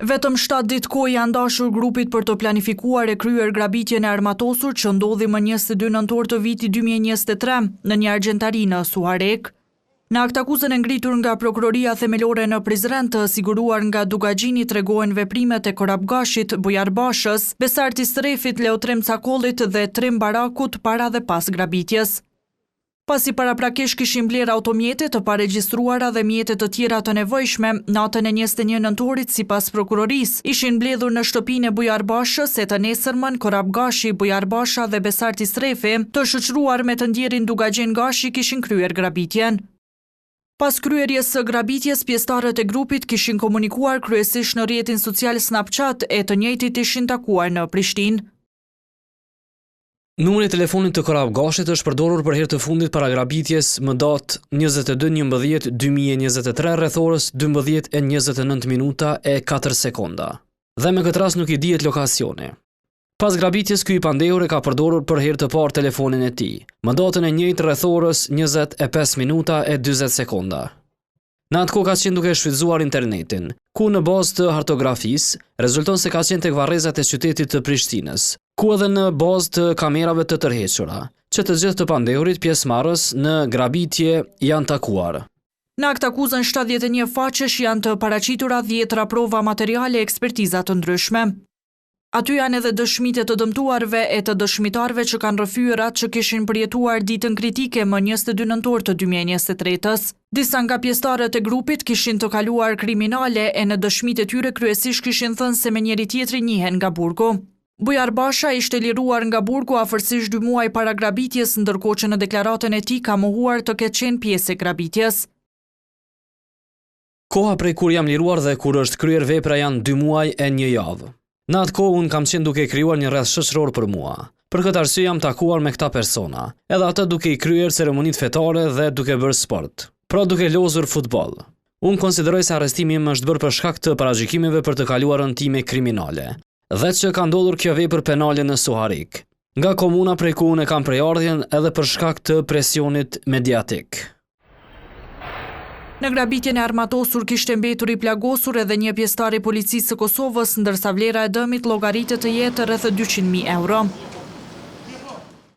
Vetëm 7 ditë kohë janë dashur grupit për të planifikuar e kryer grabitjen e armatosur që ndodhi më 22 nëntor të vitit 2023 në një argjentari në Suarek. Në aktakuzën e ngritur nga prokuroria themelore në Prizren të siguruar nga Dugagjini tregohen veprimet e Korabgashit, Bujarbashës, Besartit Strefit, Leotrim Cakollit dhe Trim Barakut para dhe pas grabitjes. Pasi paraprakesh kishin bler automjete të paregjistruara dhe mjete të tjera të nevojshme, natën e 21 nëntorit sipas prokurorisë ishin mbledhur në shtëpinë e Bujarbashës e të nesërmën Korabgashi, Bujarbasha dhe Besarti Strefi, të shoqëruar me të ndjerin Dugagjin Gashi kishin kryer grabitjen. Pas kryerjes së grabitjes, pjesëtarët e grupit kishin komunikuar kryesisht në rrjetin social Snapchat e të njëjtit ishin takuar në Prishtinë. Numri i telefonit të Korabgashit është përdorur për herë të fundit para grabitjes më datë 22/11/2023 rreth orës 12:29 minuta e 4 sekonda. Dhe me këtë rast nuk i dihet lokacioni. Pas grabitjes, ky i pandehur e ka përdorur për herë të parë telefonin e tij, më datën e njëjtë rreth orës 20:05 minuta e 40 sekonda. Në atë kohë ka qenë duke shfrytzuar internetin, ku në bazë të hartografisë rezulton se ka qenë tek varrezat e qytetit të Prishtinës, ku edhe në bazë të kamerave të tërhequra, që të gjithë të pandehurit pjesëmarrës në grabitje janë takuar. Në aktakuzën 71 faqesh janë të paraqitura 10 prova materiale e ekspertiza të ndryshme. Aty janë edhe dëshmitë të dëmtuarve e të dëshmitarve që kanë rrëfyer atë që kishin përjetuar ditën kritike më 22 nëntor të 2023-s. Disa nga pjesëtarët e grupit kishin të kaluar kriminale e në dëshmitë e tyre kryesisht kishin thënë se me njëri tjetri njihen nga burgu. Bujarbasha ishte liruar nga burgu afërsisht 2 muaj para grabitjes, ndërkohë që në deklaratën e tij ka mohuar të ketë qenë pjesë e grabitjes. Koha prej kur jam liruar dhe kur është kryer vepra janë 2 muaj e 1 javë. Në atë kohë unë kam qenë duke krijuar një rreth shoqëror për mua. Për këtë arsye jam takuar me këta persona, edhe ata duke i kryer ceremonitë fetare dhe duke bërë sport, pra duke lozur futboll. Unë konsideroj se arrestimi im është bërë për shkak të paragjykimeve për të kaluarën time kriminale, dhe që ka ndodhur kjo vepër penale në Suharik, nga komuna prej ku unë kam prejardhjen edhe për shkak të presionit mediatik. Në grabitjen e armatosur kishte mbetur i plagosur edhe një pjesëtar i policisë së Kosovës, ndërsa vlera e dëmit llogaritet të jetë rreth 200.000 euro.